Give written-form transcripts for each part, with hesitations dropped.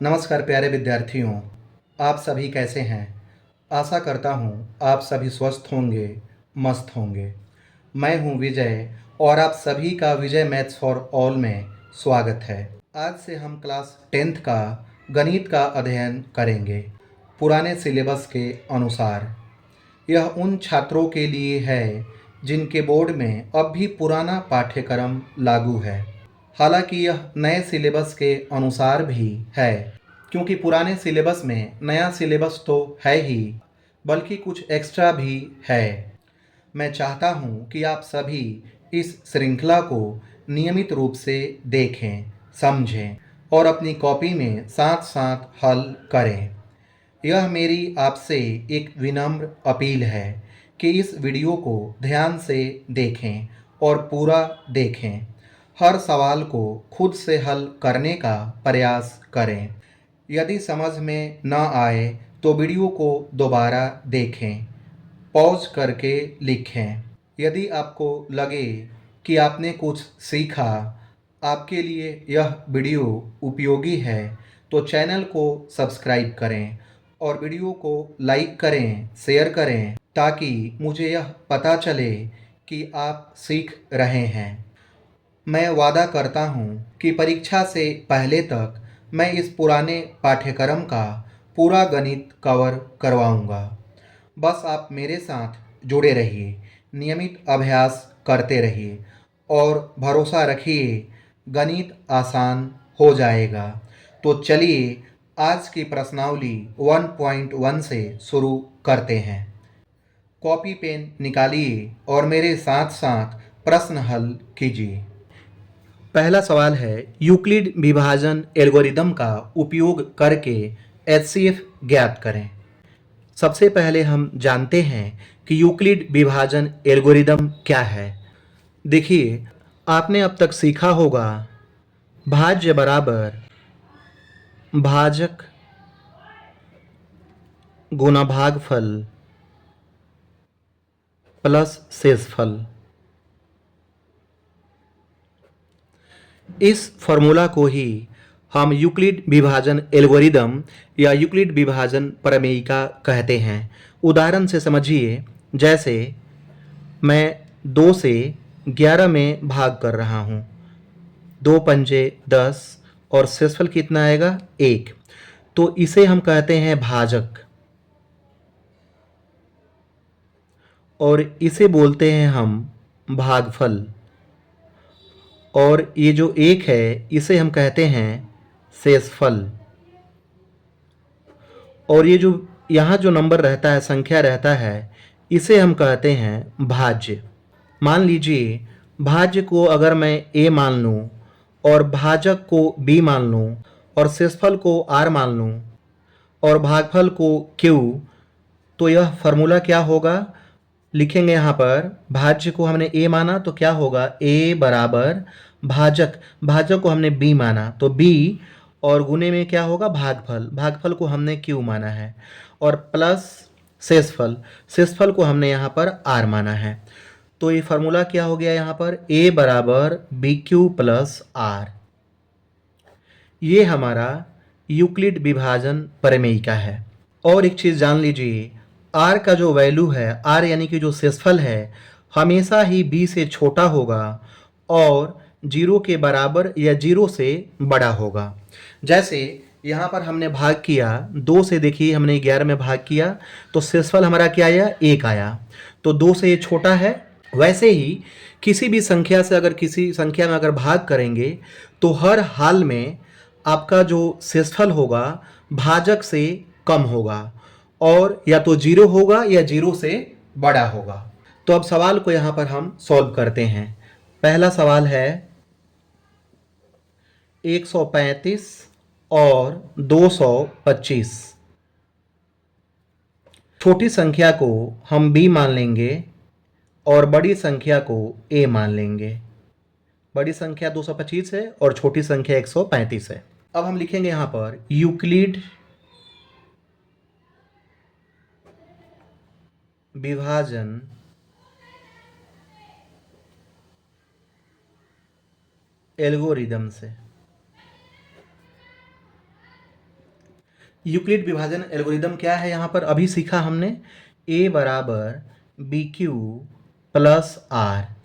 नमस्कार प्यारे विद्यार्थियों, आप सभी कैसे हैं? आशा करता हूँ आप सभी स्वस्थ होंगे, मस्त होंगे। मैं हूँ विजय और आप सभी का विजय मैथ्स फॉर ऑल में स्वागत है। आज से हम क्लास 10th का गणित का अध्ययन करेंगे पुराने सिलेबस के अनुसार। यह उन छात्रों के लिए है जिनके बोर्ड में अब भी पुराना पाठ्यक्रम लागू है। हालांकि यह नए सिलेबस के अनुसार भी है, क्योंकि पुराने सिलेबस में नया सिलेबस तो है ही, बल्कि कुछ एक्स्ट्रा भी है। मैं चाहता हूँ कि आप सभी इस श्रृंखला को नियमित रूप से देखें, समझें और अपनी कॉपी में साथ साथ हल करें। यह मेरी आपसे एक विनम्र अपील है कि इस वीडियो को ध्यान से देखें और पूरा देखें। हर सवाल को खुद से हल करने का प्रयास करें। यदि समझ में न आए तो वीडियो को दोबारा देखें, पॉज करके लिखें। यदि आपको लगे कि आपने कुछ सीखा, आपके लिए यह वीडियो उपयोगी है, तो चैनल को सब्सक्राइब करें और वीडियो को लाइक करें, शेयर करें, ताकि मुझे यह पता चले कि आप सीख रहे हैं। मैं वादा करता हूँ कि परीक्षा से पहले तक मैं इस पुराने पाठ्यक्रम का पूरा गणित कवर करवाऊँगा। बस आप मेरे साथ जुड़े रहिए, नियमित अभ्यास करते रहिए और भरोसा रखिए, गणित आसान हो जाएगा। तो चलिए आज की प्रश्नावली 1.1 से शुरू करते हैं। कॉपी पेन निकालिए और मेरे साथ साथ प्रश्न हल कीजिए। पहला सवाल है, यूक्लिड विभाजन एल्गोरिदम का उपयोग करके एचसीएफ ज्ञात करें। सबसे पहले हम जानते हैं कि यूक्लिड विभाजन एल्गोरिदम क्या है। देखिए, आपने अब तक सीखा होगा भाज्य बराबर भाजक गुना भागफल प्लस शेषफल। इस फॉर्मूला को ही हम यूक्लिड विभाजन एल्गोरिदम या यूक्लिड विभाजन प्रमेयिका कहते हैं। उदाहरण से समझिए, जैसे मैं 2 से 11 में भाग कर रहा हूँ। 2 पंजे 10 और शेषफल कितना आएगा? 1। तो इसे हम कहते हैं भाजक और इसे बोलते हैं हम भागफल। और ये जो 1 है इसे हम कहते हैं शेषफल। और ये जो यहाँ जो नंबर रहता है, संख्या रहता है, इसे हम कहते हैं भाज्य। मान लीजिए भाज्य को अगर मैं a मान लूँ और भाजक को b मान लूँ और शेषफल को r मान लूँ और भागफल को q, तो यह फॉर्मूला क्या होगा? लिखेंगे यहाँ पर, भाज्य को हमने a माना तो क्या होगा? a बराबर भाजक, भाजक को हमने b माना तो b, और गुने में क्या होगा? भागफल, भागफल को हमने q माना है, और प्लस शेषफल, शेषफल को हमने यहाँ पर r माना है। तो ये फार्मूला क्या हो गया यहाँ पर? a बराबर बी क्यू प्लस आर। ये हमारा यूक्लिड विभाजन प्रमेयिका है। और एक चीज़ जान लीजिए, r का जो वैल्यू है, r यानी कि जो शेषफल है, हमेशा ही b से छोटा होगा और 0 के बराबर या 0 से बड़ा होगा। जैसे यहाँ पर हमने भाग किया 2 से, देखिए हमने 11 में भाग किया तो शेषफल हमारा क्या आया? 1 आया। तो 2 से ये छोटा है। वैसे ही किसी भी संख्या से अगर किसी संख्या में अगर भाग करेंगे तो हर हाल में आपका जो शेषफल होगा भाजक से कम होगा, और या तो 0 होगा या 0 से बड़ा होगा। तो अब सवाल को यहाँ पर हम सॉल्व करते हैं। पहला सवाल है 135 और 225। छोटी संख्या को हम b मान लेंगे और बड़ी संख्या को a मान लेंगे। बड़ी संख्या 225 है और छोटी संख्या 135 है। अब हम लिखेंगे यहाँ पर यूक्लिड विभाजन एल्गोरिदम से। यूक्लिड विभाजन एल्गोरिदम क्या है यहाँ पर अभी सीखा हमने, a बराबर बी क्यू प्लस आर।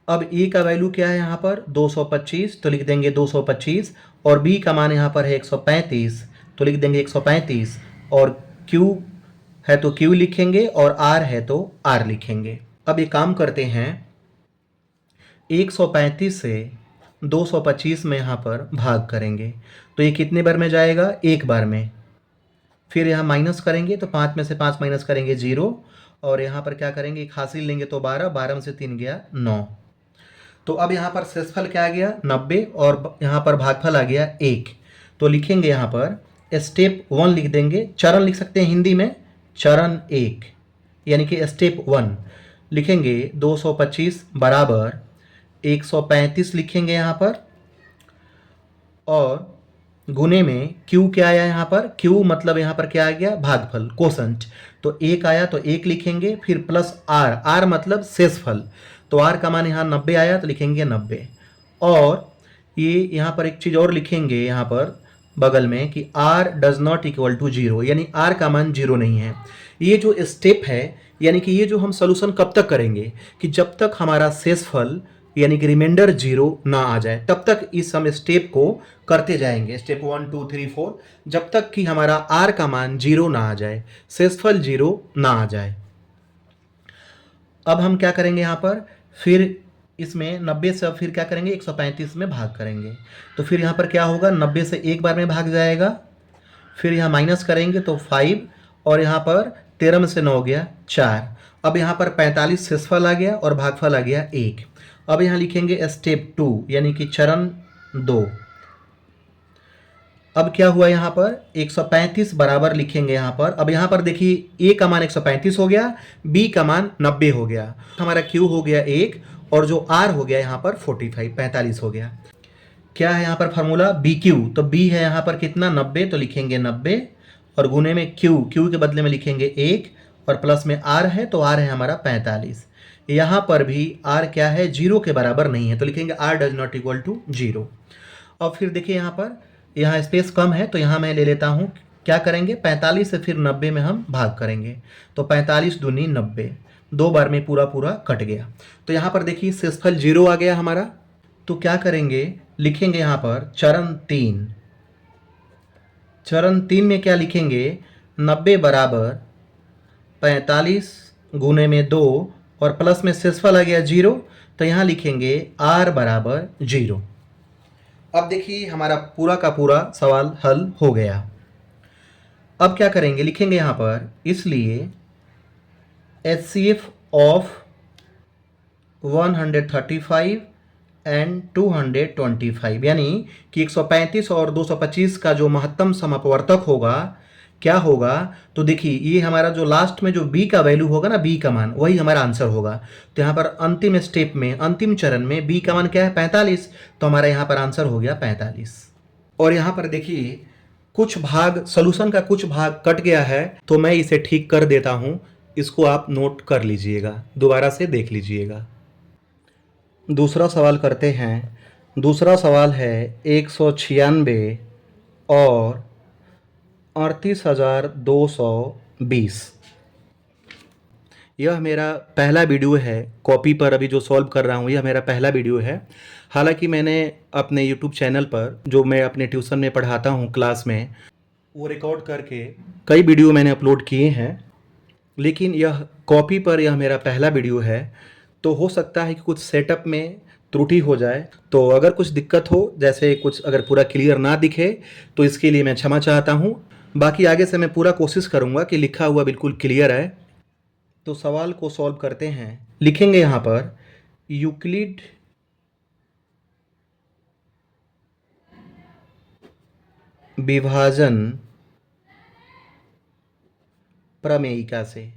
अब a का वैल्यू क्या है यहाँ पर 225, तो लिख देंगे 225, और b का मान यहाँ पर है 135, तो लिख देंगे 135, और q है तो q लिखेंगे और r है तो r लिखेंगे। अब ये काम करते हैं, 135 से 225 में यहाँ पर भाग करेंगे, तो ये कितने बार में जाएगा, एक बार में। फिर यहाँ माइनस करेंगे तो 5 में से 5 माइनस करेंगे 0, और यहाँ पर क्या करेंगे, एक हासिल लेंगे तो 12, 12 में से 3 गया 9। तो अब यहाँ पर शेषफल क्या आ गया 90, और यहाँ पर भागफल आ गया 1। तो लिखेंगे यहाँ पर स्टेप 1 लिख देंगे, चरण लिख सकते हैं हिंदी में, चरण 1 यानी कि स्टेप 1 लिखेंगे 225 बराबर 135 लिखेंगे यहाँ पर, और गुने में q क्या आया यहाँ पर, q मतलब यहाँ पर क्या आ गया, भागफल कोशंट, तो 1 आया तो 1 लिखेंगे, फिर प्लस r, r मतलब शेषफल, तो r का मान यहाँ 90 आया तो लिखेंगे 90। और ये यहाँ पर एक चीज़ और लिखेंगे यहाँ पर बगल में कि r does not equal to 0, यानी r का मान 0 नहीं है। ये जो स्टेप है, यानी कि ये जो हम सोल्यूशन कब तक करेंगे, कि जब तक हमारा शेषफल यानी कि रिमाइंडर 0 ना आ जाए, तब तक इस हम स्टेप को करते जाएंगे, स्टेप 1 2 3 4, जब तक कि हमारा r का मान 0 ना आ जाए, शेषफल 0 ना आ जाए। अब हम क्या करेंगे यहाँ पर, फिर इसमें 90 से अब फिर क्या करेंगे, 135 में भाग करेंगे, तो फिर यहाँ पर क्या होगा, 90 से एक बार में भाग जाएगा, फिर यहाँ माइनस करेंगे तो 5, और यहाँ पर 13 में से 9 गया 4। अब यहाँ पर 45 शेषफल आ गया और भागफल आ गया 1। अब यहाँ लिखेंगे स्टेप 2 यानी कि चरण 2। अब क्या हुआ यहाँ पर 135 बराबर लिखेंगे यहाँ पर, अब यहाँ पर देखिए a का मान 135 हो गया, b का मान 90 हो गया, हमारा q हो गया 1, और जो r हो गया यहाँ पर 45 हो गया। क्या है यहाँ पर फार्मूला, बी क्यू, तो b है यहाँ पर कितना 90, तो लिखेंगे 90, और गुने में q, q के बदले में लिखेंगे 1, और प्लस में r है तो r है हमारा 45। यहाँ पर भी r क्या है, 0 के बराबर नहीं है, तो लिखेंगे r does not equal to 0। और फिर देखिए यहाँ पर, यहाँ स्पेस कम है तो यहाँ मैं ले लेता हूँ, क्या करेंगे 45 से फिर 90 में हम भाग करेंगे, तो 45 दूनी 90, 2 बार में पूरा पूरा कट गया। तो यहाँ पर देखिए शेषफल 0 आ गया हमारा, तो क्या करेंगे, लिखेंगे यहाँ पर चरण 3। चरण 3 में क्या लिखेंगे, 90 बराबर 45 गुने में 2, और प्लस में शेषफल आ गया 0, तो यहाँ लिखेंगे r बराबर 0। अब देखिए हमारा पूरा का पूरा सवाल हल हो गया। अब क्या करेंगे, लिखेंगे यहाँ पर, इसलिए HCF ऑफ 135 एंड 225, यानी कि 135 और 225 का जो महत्तम समअपवर्तक होगा क्या होगा, तो देखिए ये हमारा जो लास्ट में जो b का वैल्यू होगा ना, b का मान, वही हमारा आंसर होगा। तो यहाँ पर अंतिम स्टेप में, अंतिम चरण में b का मान क्या है 45, तो हमारा यहाँ पर आंसर हो गया 45। और यहाँ पर देखिए कुछ भाग सॉल्यूशन का कुछ भाग कट गया है, तो मैं इसे ठीक कर देता हूँ, इसको आप नोट कर लीजिएगा, दोबारा से देख लीजिएगा। दूसरा सवाल करते हैं। दूसरा सवाल है 196 और 38,220। यह मेरा पहला वीडियो है, कॉपी पर अभी जो सॉल्व कर रहा हूँ यह मेरा पहला वीडियो है। हालांकि मैंने अपने यूट्यूब चैनल पर, जो मैं अपने ट्यूशन में पढ़ाता हूँ क्लास में, वो रिकॉर्ड करके कई वीडियो मैंने अपलोड किए हैं, लेकिन यह कॉपी पर यह मेरा पहला वीडियो है, तो हो सकता है कि कुछ सेटअप में त्रुटि हो जाए। तो अगर कुछ दिक्कत हो, जैसे कुछ अगर पूरा क्लियर ना दिखे, तो इसके लिए मैं क्षमा चाहता हूँ। बाकी आगे से मैं पूरा कोशिश करूँगा कि लिखा हुआ बिल्कुल क्लियर है। तो सवाल को सॉल्व करते हैं। लिखेंगे यहाँ पर यूक्लिड विभाजन प्रमेयिका से।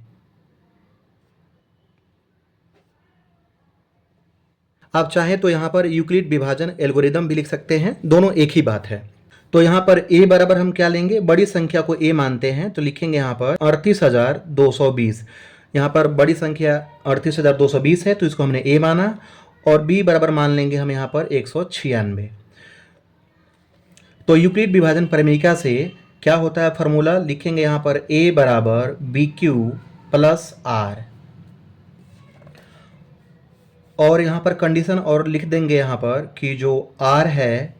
आप चाहें तो यहाँ पर यूक्लिड विभाजन एल्गोरिदम भी लिख सकते हैं, दोनों एक ही बात है। तो यहाँ पर a बराबर हम क्या लेंगे, बड़ी संख्या को a मानते हैं, तो लिखेंगे यहाँ पर 38,220। यहाँ पर बड़ी संख्या 38,220 है, तो इसको हमने a माना, और b बराबर मान लेंगे हम यहाँ पर 196। तो यूक्लिड विभाजन प्रमेयिका से क्या होता है फॉर्मूला, लिखेंगे यहाँ पर a बराबर बी क्यू प्लस आर, और यहाँ पर कंडीशन और लिख देंगे यहाँ पर कि जो r है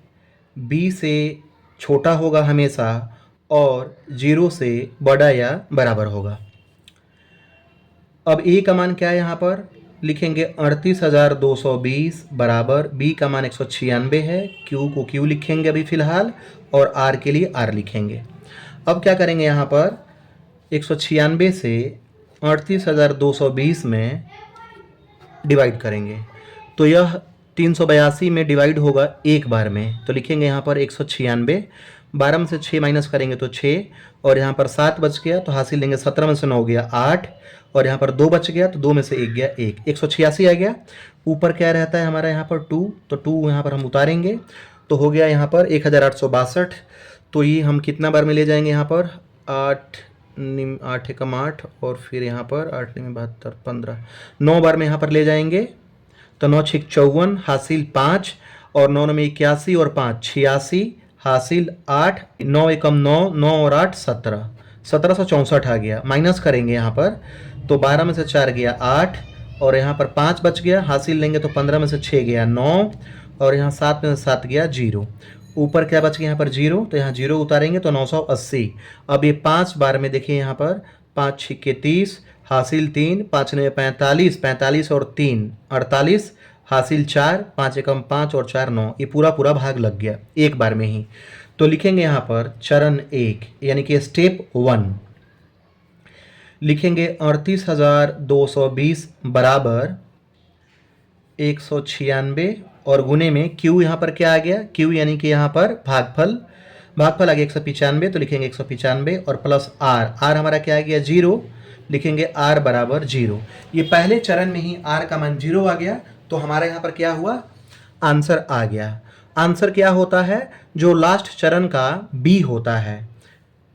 b से छोटा होगा हमेशा और 0 से बड़ा या बराबर होगा। अब a का मान क्या है यहाँ पर, लिखेंगे 38,220 बराबर b का मान 196 है, q को q लिखेंगे अभी फिलहाल और r के लिए r लिखेंगे। अब क्या करेंगे यहाँ पर 196 से 38,220 में डिवाइड करेंगे तो यह 382 में डिवाइड होगा एक बार में, तो लिखेंगे यहाँ पर 196, 12 में से 6 माइनस करेंगे तो 6, और यहाँ पर 7 बच गया तो हासिल लेंगे 17 में से 9 गया 8, और यहाँ पर 2 बच गया तो 2 में से 1 गया 1, 186 आ गया। ऊपर क्या रहता है हमारा यहाँ पर 2, तो 2 यहाँ पर हम उतारेंगे तो हो गया यहाँ पर 1862। तो ये हम कितना बार में ले जाएंगे यहाँ पर 8 एकम 8 और फिर यहाँ पर 8 में 72 15, 9 बार में यहाँ पर ले जाएंगे तो 9 6 54 हासिल 5 और 9 में 81 और 5 86 हासिल 8, 9 एकम 9, 9 और 8 17, 1764 आ गया। माइनस करेंगे यहाँ पर तो 12 में से 4 गया 8 और यहाँ पर 5 बच गया, हासिल लेंगे तो 15 में से 6 गया 9 और यहाँ 7 में से 7 गया 0। ऊपर क्या बच गया यहाँ पर 0, तो यहाँ 0 उतारेंगे तो 980। अब ये 5 बार में देखिए यहाँ पर 5 छिक्के 30 हासिल 3, 5 में 45, 45 और 3 48 हासिल 4, 5 एकम 5 और 4 9, ये पूरा पूरा भाग लग गया एक बार में ही। तो लिखेंगे यहाँ पर चरण 1 यानी कि स्टेप 1, लिखेंगे 38,220 बराबर 196 और गुने में q यहाँ पर क्या आ गया, q यानी कि यहाँ पर भागफल, भागफल आ गया 195 तो लिखेंगे 195 और प्लस r, r हमारा क्या आ गया 0, लिखेंगे r बराबर 0। ये पहले चरण में ही r का मान 0 आ गया तो हमारा यहाँ पर क्या हुआ, आंसर आ गया। आंसर क्या होता है, जो लास्ट चरण का b होता है,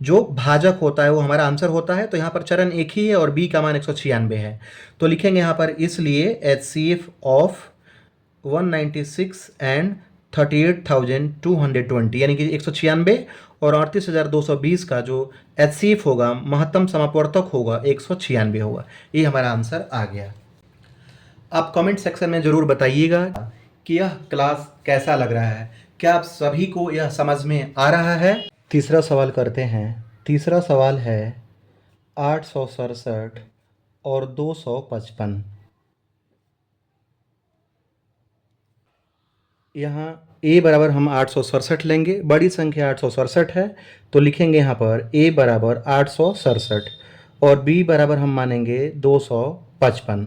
जो भाजक होता है वो हमारा आंसर होता है। तो यहाँ पर चरण एक ही है और b का मान 196 है तो लिखेंगे यहाँ पर इसलिए HCF ऑफ 196 एंड 38,220 यानी कि 196 और 38,220 का जो HCF होगा, महत्तम समापवर्तक होगा, 196 होगा। ये हमारा आंसर आ गया। आप कमेंट सेक्शन में ज़रूर बताइएगा कि यह क्लास कैसा लग रहा है, क्या आप सभी को यह समझ में आ रहा है। तीसरा सवाल करते हैं। तीसरा सवाल है 867 और 255। यहाँ a बराबर हम 867 लेंगे, बड़ी संख्या 867 है तो लिखेंगे यहाँ पर a बराबर 867 और b बराबर हम मानेंगे 255।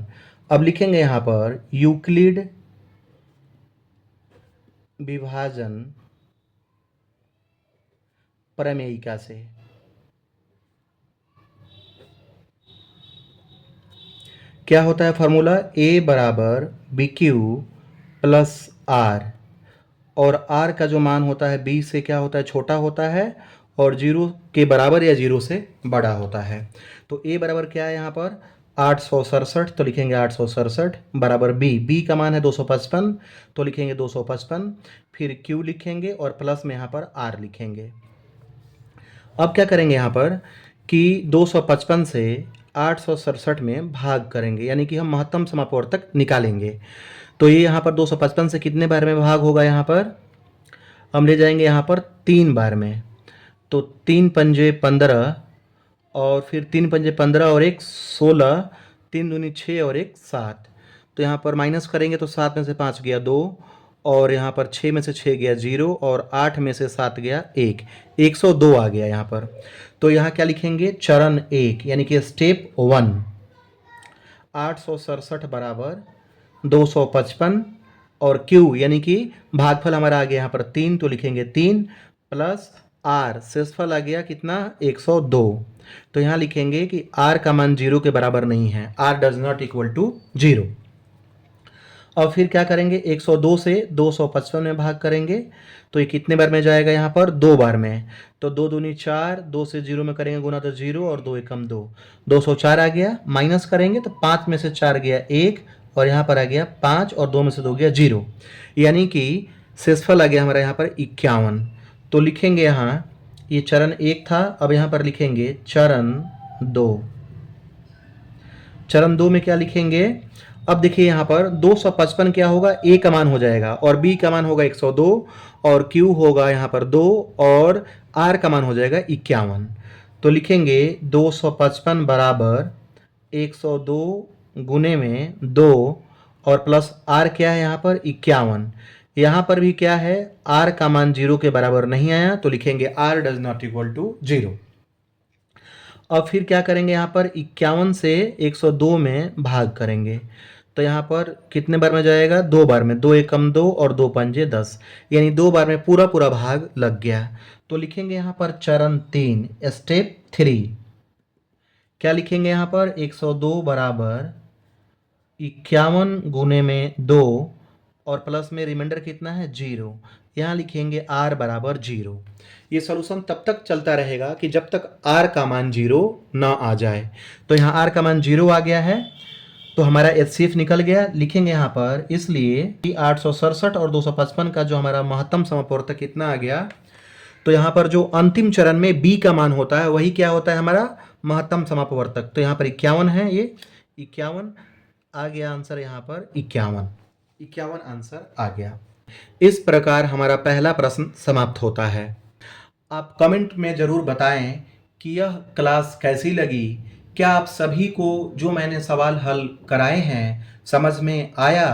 अब लिखेंगे यहाँ पर यूक्लिड विभाजन प्रमेयिका से क्या होता है फॉर्मूला, a बराबर बी क्यू प्लस आर, और r का जो मान होता है b से क्या होता है, छोटा होता है और 0 के बराबर या 0 से बड़ा होता है। तो a बराबर क्या है यहाँ पर 867 तो लिखेंगे 867 बराबर b का मान है 255 तो लिखेंगे 255, फिर q लिखेंगे और प्लस में यहाँ पर r लिखेंगे। अब क्या करेंगे यहाँ पर कि 255 से 867 में भाग करेंगे यानी कि हम महत्तम समापवर्तक निकालेंगे। तो ये यहाँ पर 255 से कितने बार में भाग होगा, यहाँ पर हम ले जाएंगे यहाँ पर 3 बार में, तो 3 पंजे 15 और फिर 3 पंजे 15 और 1 16, 3 दूनी 6 और 1 7। तो यहाँ पर माइनस करेंगे तो 7 में से 5 गया 2 और यहाँ पर 6 में से 6 गया 0 और 8 में से 7 गया 1, 102 आ गया यहाँ पर। तो यहाँ क्या लिखेंगे, चरण 1 यानी कि स्टेप 1, 867 बराबर 255 और Q यानी कि भागफल हमारा आ गया यहाँ पर 3 तो लिखेंगे 3 प्लस R, शेषफल आ गया कितना 102। तो यहाँ लिखेंगे कि R का मान 0 के बराबर नहीं है, R does not equal to 0। अब फिर क्या करेंगे, 102 से 255 में भाग करेंगे तो ये कितने बार में जाएगा, यहाँ पर 2 बार में, तो 2 दूनी 4, 2 से 0 में करेंगे गुना तो 0 और 2 एकम 2, 204 आ गया। माइनस करेंगे तो 5 में से 4 गया 1 और यहाँ पर आ गया 5 और 2 में से 2 गया 0, यानी कि शेषफल आ गया हमारा यहाँ पर 51। तो लिखेंगे यहाँ, ये चरण 1 था, अब यहाँ पर लिखेंगे चरण 2। चरण 2 में क्या लिखेंगे? अब देखिए यहाँ पर 255 क्या होगा, ए का मान हो जाएगा और बी का मान होगा 102 और क्यू होगा यहाँ पर 2 और आर का मान हो जाएगा 51। तो लिखेंगे 255 बराबर 102 गुने में 2 और प्लस आर क्या है यहाँ पर 51। यहाँ पर भी क्या है, आर का मान 0 के बराबर नहीं आया, तो लिखेंगे R does not equal to 0। अब फिर क्या करेंगे, यहाँ पर 51 से 102 में भाग करेंगे, तो यहाँ पर कितने बार में जाएगा, 2 बार में, 2 एकम 2 और 2 पंजे 10, यानी 2 बार में पूरा पूरा भाग लग गया। तो लिखेंगे यहाँ पर चरण 3 स्टेप 3। क्या लिखेंगे यहाँ पर, 102 बराबर 51 गुने में 2 और प्लस में रिमाइंडर कितना है 0। यहाँ लिखेंगे r बराबर 0। ये सॉल्यूशन तब तक चलता रहेगा कि जब तक r का मान 0 ना आ जाए। तो यहाँ r का मान 0 आ गया है, तो हमारा HCF निकल गया। लिखेंगे यहाँ पर इसलिए कि 867 और 255 का जो हमारा महत्तम समापवर्तक कितना आ गया, तो यहाँ पर जो अंतिम चरण में B का मान होता है वही क्या होता है, हमारा महत्तम समापवर्तक। तो यहाँ पर 51 है, ये 51 आ गया आंसर, यहाँ पर 51 आंसर आ गया। इस प्रकार हमारा पहला प्रश्न समाप्त होता है। आप कमेंट में ज़रूर बताएं कि यह क्लास कैसी लगी। क्या आप सभी को जो मैंने सवाल हल कराए हैं समझ में आया?